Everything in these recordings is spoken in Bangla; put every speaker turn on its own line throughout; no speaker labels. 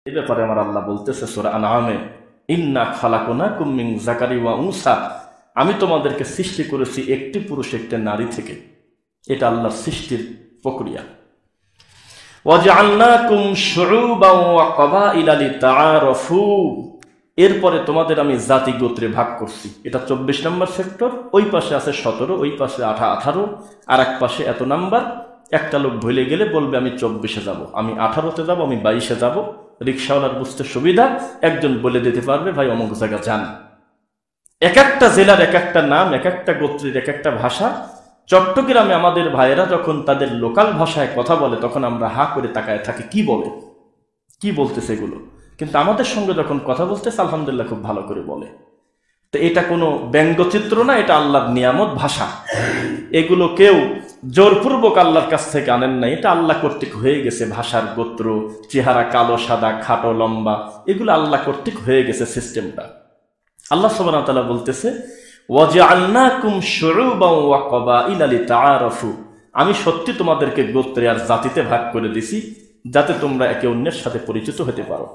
এই ব্যাপারে আমার আল্লাহ বলতেছে সূরা আনআমে, ইন্না খালাকনাকুম মিন যাকারি ওয়া উনসা, আমি তোমাদেরকে সৃষ্টি করেছি একটি পুরুষ একটি নারী থেকে। এটা আল্লাহর সৃষ্টির প্রক্রিয়া। ওয়াজআলনাকুম শুউবান ওয়া ক্বাবাইলা লিতাআরাফু, এরপরে তোমাদের আমি জাতি গোত্রে ভাগ করছি। এটা 24 নম্বর সেক্টর, ওই পাশে আছে 17, ওই পাশে 18, আর এক পাশে এত নাম্বার। একটা লোক ভুলে গেলে বলবে আমি 24-এ যাব, আমি 18-তে যাব, আমি 22-এ যাব। রিক্সাওয়ালার বুঝতে সুবিধা, একজন বলে দিতে পারবে ভাই অমুক জায়গা যান। এক একটা জেলার এক একটা নাম, এক একটা গোত্রের এক একটা ভাষা। চট্টগ্রামে আমাদের ভাইয়েরা যখন তাদের লোকাল ভাষায় কথা বলে তখন আমরা হা করে তাকায় থাকি, কি বলে, কি বলতেছে এগুলো। কিন্তু আমাদের সঙ্গে যখন কথা বলতেছে আলহামদুলিল্লাহ খুব ভালো করে বলে। তো এটা কোনো ব্যঙ্গচিত্র না, এটা আল্লাহর নিয়ামত ভাষা। এগুলো কেউ জোরপূর্বক আল্লাহর কাছ থেকে আনেন নাই, এটা আল্লাহ কর্তৃক হয়ে গেছে। ভাষার গোত্র, চেহারা কালো সাদা খাটো লম্বা, এগুলো আল্লাহ কর্তৃক হয়ে গেছে সিস্টেমটা। আল্লাহ সুবহানাহু ওয়া তাআলা বলতেছে ওয়াজআলনাকুম শুউবান ওয়া ক্বাবাইলা লিতাআরাফু, আমি সত্যি তোমাদেরকে গোত্রে আর জাতিতে ভাগ করে দিছি যাতে তোমরা একে অন্যের সাথে পরিচিত হতে পারো।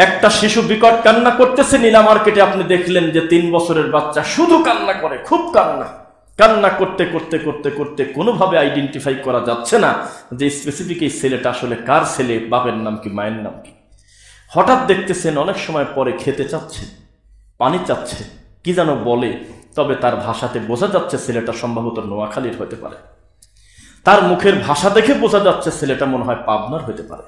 একটা শিশু বিকট কান্না করতেছে নীলা মার্কেটে, আপনি দেখলেন যে 3 বছরের বাচ্চা শুধু কান্না করে, খুব কান্না করতে করতে করতে করতে কোনোভাবে আইডেন্টিফাই করা যাচ্ছে না যে স্পেসিফিক এই ছেলেটা আসলে কার ছেলে, বাপের নাম কি মায়ের নাম কি। হঠাৎ দেখতেছেন অনেক সময় পরে খেতে চাচ্ছে, পানি চাচ্ছে, কি যেন বলে, তবে তার ভাষাতে বোঝা যাচ্ছে ছেলেটা সম্ভবত নোয়াখালীর হতে পারে। তার মুখের ভাষা দেখে বোঝা যাচ্ছে ছেলেটা মনে হয় পাবনার হতে পারে।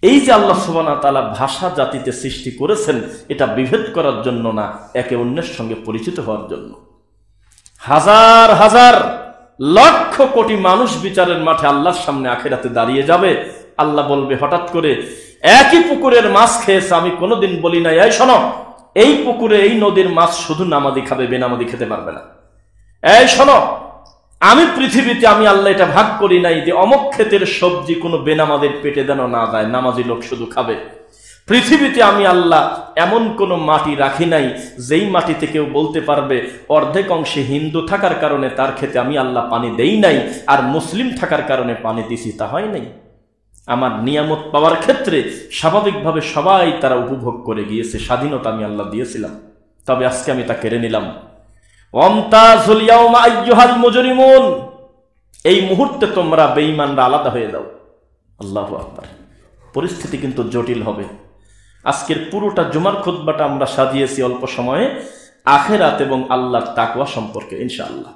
এই যে আল্লাহ সুবহানাহু ওয়া তাআলা ভাষা জাতিতে সৃষ্টি করেছেন, এটা বিভেদ করার জন্য না, একে অন্যের সঙ্গে পরিচিত হওয়ার জন্য। হাজার হাজার লক্ষ কোটি মানুষ বিচারের মাঠে আল্লাহর সামনে আখিরাতে দাঁড়িয়ে যাবে। আল্লাহ বলবে হঠাৎ করে, একই পুকুরের মাছ খেয়েছে, আমি কোনোদিন বলি না এই শোনো, এই পুকুরে এই নদীর মাছ শুধু নামাজি খাবে, বেনামাজি খেতে পারবে না। এই শোনো, আমি পৃথিবীতে আমি আল্লাহ এটা ভাগ করি নাই যে অমুক ক্ষেতের সবজি কোনো বেনামাজির পেটে যেন না যায়, নামাজি লোক শুধু খাবে। পৃথিবীতে আমি আল্লাহ এমন কোনো মাটি রাখি নাই যেই মাটিতে কেউ বলতে পারবে অর্ধেক অংশে হিন্দু থাকার কারণে তার ক্ষেতে আমি আল্লাহ পানি দেই নাই, আর মুসলিম থাকার কারণে পানি দিছি, তা হয় নাই। আমার নিয়ামত পাওয়ার ক্ষেত্রে স্বাভাবিকভাবে সবাই তারা উপভোগ করে গিয়েছে, স্বাধীনতা আমি আল্লাহ দিয়েছিলাম, তবে আজকে আমি তা কেড়ে নিলাম। ওয়ামতাজুল ইয়াওমা আইয়ুহাল মুজরিমুন, এই মুহূর্তে তোমরা বেঈমানরা আলাদা হয়ে দাও। আল্লাহু আকবার। পরিস্থিতি কিন্তু জটিল হবে। আজকের পুরোটা জুমার খুতবাটা আমরা সাজিয়েছি অল্প সময়ে আখিরাত এবং আল্লাহর তাকওয়া সম্পর্কে ইনশাআল্লাহ।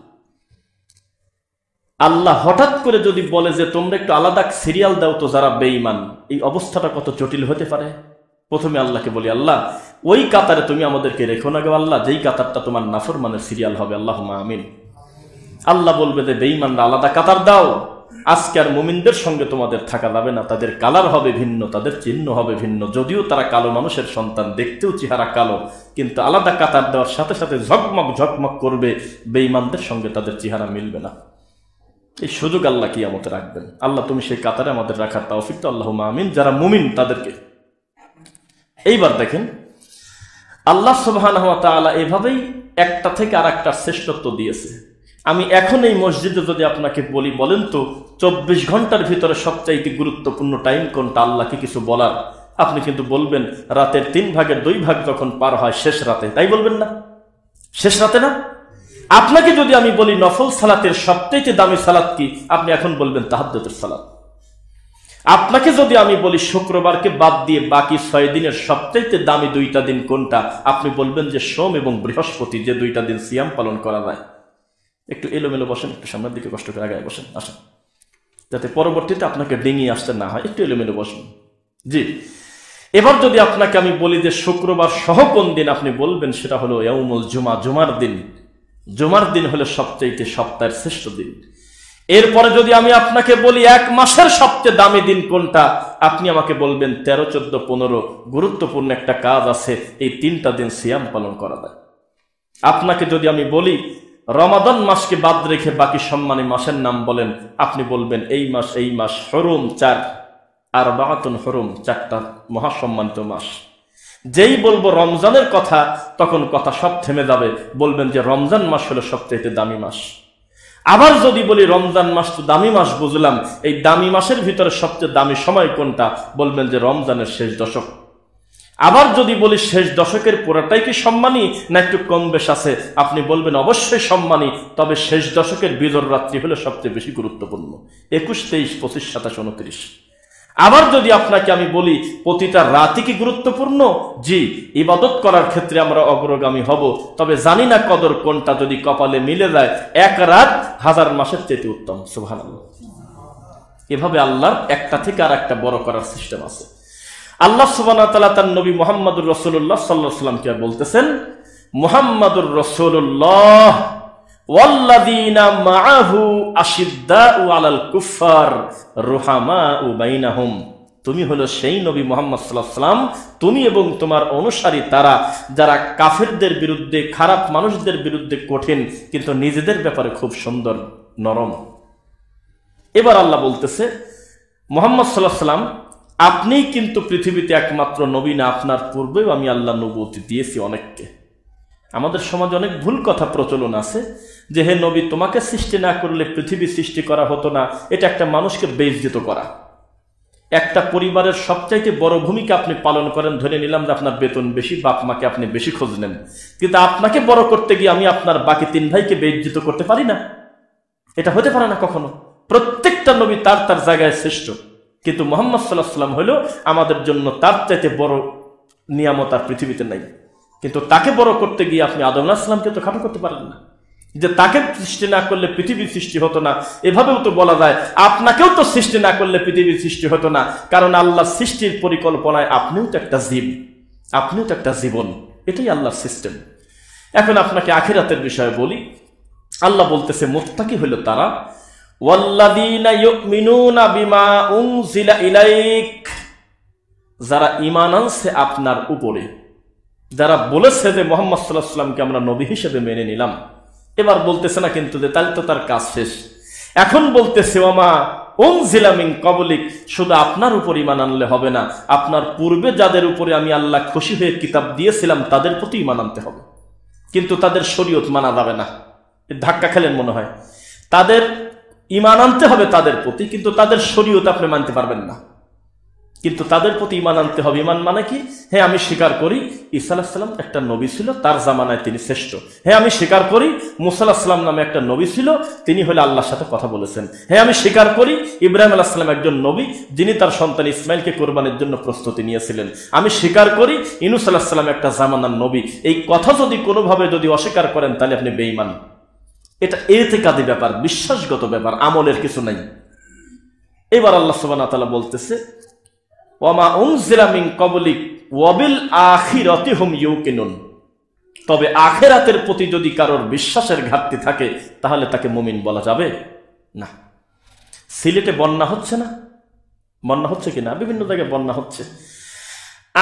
আল্লাহ হঠাৎ করে যদি বলে যে তোমরা একটু আলাদা সিরিয়াল দাও তো যারা বেঈমান, এই অবস্থাটা কত জটিল হতে পারে। প্রথমে আল্লাহকে বলি, আল্লাহ ওই কাতারে তুমি আমাদেরকে রেখো না গো আল্লাহ, যেই কাতারটা তোমার নাফরমানের সিরিয়াল হবে। আল্লাহুম্মা আমিন। আল্লাহ বলবে যে বেঈমানরা আলাদা কাতার দাও, আজকে আর মুমিনদের সঙ্গে তোমাদের থাকা যাবে না, তাদের কালার হবে ভিন্ন, তাদের চিহ্ন হবে ভিন্ন। যদিও তারা কালো মানুষের সন্তান, দেখতেও চেহারা কালো, কিন্তু আলাদা কাতার দেওয়ার সাথে সাথে ঝকমক ঝকমক করবে, বেঈমানদের সঙ্গে তাদের চেহারা মিলবে না। এই সুযোগ আল্লাহ কিয়ামতে রাখবেন। আল্লাহ তুমি সেই কাতারে আমাদের রাখার তৌফিক দাও, আল্লাহুম্মা আমিন। যারা মুমিন তাদেরকে। এইবার দেখেন আল্লাহ সুবহানাহু ওয়া তাআলা এভাবেই একটা থেকে আরেকটার শ্রেষ্ঠত্ব দিয়েছে। আমি এখন এই মসজিদে যদি আপনাকে বলি, বলেন তো 24 ঘন্টার ভিতরে সবচাইতে গুরুত্বপূর্ণ টাইম কোনটা, আল্লাহকে কিছু বলার, আপনি কিন্তু বলবেন রাতের 3 ভাগের 2 ভাগ যখন পার হয় শেষ রাতে, তাই বলবেন না? শেষ রাতে না? আপনাকে যদি আমি বলি নফল সালাতের সবচাইতে দামি সালাত কি, আপনি এখন বলবেন তাহাজ্জুদের সালাত। আপনাকে যদি আমি বলি শুক্রবারকে বাদ দিয়ে বাকি 6 দিনের সবচাইতে দামি 2টা দিন কোনটা, আপনি বলবেন যে সোম এবং বৃহস্পতি, যে 2টা দিন সিয়াম পালন করা যায়। একটু এলোমেলো বসেন, একটু সামনের দিকে কষ্ট করে আগায় বসেন, আসেন, যাতে পরবর্তীতে আপনাকে ডিঙিয়ে আসতে না হয়। একটু এলোমেলো বসুন। জি, এবার যদি আপনাকে আমি বলি যে শুক্রবার সহ কোন দিন, আপনি বলবেন সেটা হলো ইয়াউমুল জুমা, জুমার দিন। জুমার দিন হলো সবচাইতে সপ্তাহের শ্রেষ্ঠ দিন। এরপরে যদি আমি আপনাকে বলি 1 মাসের সবচেয়ে দামি দিন কোনটা, আপনি আমাকে বলবেন 13, 14, 15 গুরুত্বপূর্ণ একটা কাজ আছে, এই 3টা দিন সিয়াম পালন করা যায়। আপনাকে যদি আমি বলি রমাদান মাসকে বাদ রেখে বাকি সম্মানী মাসের নাম বলেন, আপনি বলবেন এই মাস হরুম 4, আরবাআতুন হরুম, 4টা মহাসম্মানিত মাস। যেই বলবো রমজানের কথা, তখন কথা সব থেমে যাবে, বলবেন যে রমজান মাস হলো সবচেয়ে দামি মাস। আবার যদি বলি রমজান মাস তো দামি মাস বুঝলাম, এই দামি মাসের ভিতরে সবচেয়ে দামি সময় কোনটা? বলবেন যে রমজানের শেষ দশক। আবার যদি বলি শেষ দশকের পুরাটাই কি সম্মানী না একটু কম বেশ আছে? আপনি বলবেন অবশ্যই সম্মানী, তবে শেষ দশকের বিজর রাত্রি হলো সবচেয়ে বেশি গুরুত্বপূর্ণ, 21, 23, 25, 27, 29। আবার যদি আপনাকে আমি বলি প্রতিটা রাতই কি গুরুত্বপূর্ণ? জি, ইবাদত করার ক্ষেত্রে আমরা অগ্রগামী হব, তবে জানি না কদর কোনটা। যদি কপালে মিলে যায়, এক রাত 1000 মাসের চেয়ে উত্তম। সুবহানাল্লাহ। এভাবে আল্লাহর একটা থেকে আর একটা বড় করার সিস্টেম আছে। আল্লাহ সুবহানাহু ওয়া তাআলা তার নবী মুহাম্মদুর রাসূলুল্লাহ সাল্লাল্লাহু আলাইহি ওয়াসাল্লামকে বলতেছেন, মুহাম্মাদুর রাসূলুল্লাহ ওয়াল্লাযীনা মাআহু আশিদ্দাউ আলাল কুফফার রুহামাউ বাইনাহুম। তুমি হলো সেই নবী মুহাম্মদ সাল্লাল্লাহু আলাইহি ওয়াসাল্লাম, তুমি এবং তোমার অনুসারী তারা যারা কাফেরদের বিরুদ্ধে, খারাপ মানুষদের বিরুদ্ধে কঠিন, কিন্তু নিজেদের ব্যাপারে খুব সুন্দর, নরম। এবার আল্লাহ বলতেছে, মুহাম্মদ সাল্লাল্লাহু আলাইহি ওয়াসাল্লাম আপনি কিন্তু পৃথিবীতে একমাত্র নবী না, আপনার পূর্বেও আমি আল্লাহ নবুয়তি দিয়েছি অনেককে। আমাদের সমাজে অনেক ভুল কথা প্রচলন আছে যে হে নবী, তোমাকে সৃষ্টি না করলে পৃথিবী সৃষ্টি করা হতো না। এটা একটা মানুষকে বেইজ্জত করা। একটা পরিবারের সবচাইতে বড় ভূমিকা আপনি পালন করেন, ধরে নিলাম যে আপনার বেতন বেশি, বাপ মাকে আপনি বেশি খোঁজ নেন, কিন্তু আপনাকে বড় করতে গিয়ে আমি আপনার বাকি 3 ভাইকে বেইজ্জত করতে পারি না। এটা হতে পারে না কখনো। প্রত্যেকটা নবী তার তার জায়গায় শ্রেষ্ঠ, কিন্তু মুহাম্মদ সাল্লাল্লাহু আলাইহি ওয়াসাল্লাম হলো আমাদের জন্য তার চাইতে বড় নিয়ামত আর পৃথিবীতে নাই। কিন্তু তাকে বড় করতে গিয়ে আপনি আদম আলাইহিস সালামকে তো খাটো করতে পারেন না, যে তাকে সৃষ্টি না করলে পৃথিবী সৃষ্টি হতো না। এভাবেও তো বলা যায় আপনাকেও তো সৃষ্টি না করলে পৃথিবী সৃষ্টি হতো না, কারণ আল্লাহ সৃষ্টির পরিকল্পনায় আপনিও তো একটা জীব, আপনিও তো একটা জীবন। এটাই আল্লাহর সিস্টেম। এখন আপনাকে আখিরাতের বিষয়ে বলি। আল্লাহ বলতেছে মুত্তাকি হলো তারা, ওয়াল্লাযীনা ইউমিনুনা বিমা উনজিলা ইলাইক, যারা ঈমান আনছে আপনার উপরে, যারা বলেছে যে মুহাম্মদ সাল্লাল্লাহু আলাইহি ওয়াসাল্লামকে আমরা নবী হিসেবে মেনে নিলাম। এবার বলতেছে না কিন্তু যে তাহলে তো তার কাজ শেষ। এখন বলতেছে ওয়ামা উনজিলা মিন ক্বাবলিক, শুধু আপনার উপর ঈমান আনলে হবে না, আপনার পূর্বে যাদের উপরে আমি আল্লাহ খুশি হয়ে কিতাব দিয়েছিলাম তাদের প্রতি ঈমান আনতে হবে। কিন্তু তাদের শরীয়ত মানা যাবে না। ধাক্কা খেলেন মনে হয়। তাদের ঈমান আনতে হবে তাদের প্রতি, কিন্তু তাদের শরীয়ত আপনি মানতে পারবেন না। কিন্তু তাদের প্রতি ঈমান আনতে হবে। ঈমান মানে কি? হ্যাঁ, আমি স্বীকার করি ঈসা আলাইহিস সালাম একটা নবী ছিল, তার জামানায় তিনি শ্রেষ্ঠ। হ্যাঁ, আমি স্বীকার করি মুসা আলাইহিস সালাম নামে একটা নবী ছিল, তিনি হলে আল্লাহর সাথে কথা বলেছেন। হ্যাঁ, আমি স্বীকার করি ইব্রাহিম আলাইহিস সালাম একজন নবী, যিনি তার সন্তান ইসমাইলকে কোরবানির জন্য প্রস্তুতি নিয়েছিলেন। আমি স্বীকার করি ইউনূস আলাইহিস সালাম একটা জামানার নবী। এই কথা যদি কোনোভাবে যদি অস্বীকার করেন তাহলে আপনি বেঈমান। এটা ইতিকাদি ব্যাপার, বিশ্বাসগত ব্যাপার, আমলের কিছু নাই। এবার আল্লাহ সুবহানাহু ওয়া তাআলা বলতেছে, ওয়ামা উনজিলা মিন ক্বাবলিক ওয়া বিল আখিরাতি হুম ইউকিনুন, তবে আখিরাতের প্রতি যদি কারোর বিশ্বাসের ঘাটতি থাকে তাহলে তাকে মুমিন বলা যাবে না। সিলেটে বন্যা হচ্ছে না? বন্যা হচ্ছে কিনা? বিভিন্ন জায়গায় বন্যা হচ্ছে।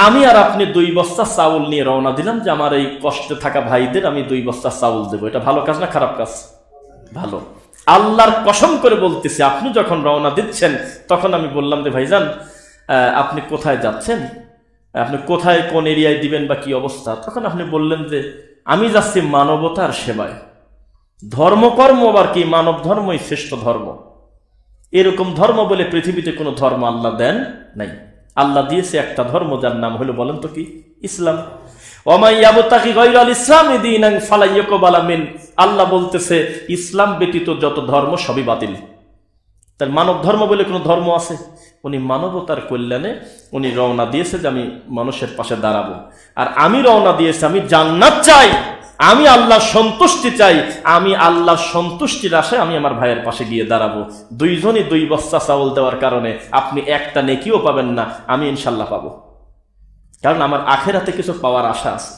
আমি আর আপনি 2 বস্তা চাউল নিয়ে রওনা দিলাম যে আমার এই কষ্টে থাকা ভাইদের আমি 2 বস্তা চাউল দেবো। এটা ভালো কাজ না খারাপ কাজ? ভালো। আল্লাহর কসম করে বলতেছি, আপনি যখন রওনা দিচ্ছেন তখন আমি বললাম যে ভাইজান আপনি কোথায় যাচ্ছেন, আপনি কোথায় কোন এরিয়ায় দিবেন বা কি অবস্থা? তখন আপনি বললেন যে আমি যাচ্ছি মানবতার সেবায়। ধর্মকর্ম আবার কি? মানব ধর্মই শ্রেষ্ঠ ধর্ম। এরকম ধর্ম বলে পৃথিবীতে কোনো ধর্ম আল্লাহ দেন নাই। আল্লাহ দিয়েছে একটা ধর্ম, যার নাম হলো, বলেন তো কি? ইসলাম। ওয়া ইয়াবতাগি গায়রাল ইসলামি দীনান ফালা ইউকবালা মিন, আল্লাহ বলতেছে ইসলাম ব্যতীত যত ধর্ম সবই বাতিল। তার মানব ধর্ম বলে কোনো ধর্ম আছে? উনি মানবতার কল্যাণে উনি রওনা দিয়েছে যে আমি মানুষের পাশে দাঁড়াবো। আর আমি রওনা দিয়েছি আমি জান্নাত চাই, আমি আল্লাহর সন্তুষ্টি চাই, আমি আল্লাহর সন্তুষ্টির আশায় আমি আমার ভাইয়ের পাশে গিয়ে দাঁড়াবো। দুইজনই 2 বস্তা চাউল দেওয়ার কারণে আপনি একটা নেকিও পাবেন না, আমি ইনশাল্লাহ পাবো, কারণ আমার আখিরাতে কিছু পাওয়ার আশা আছে।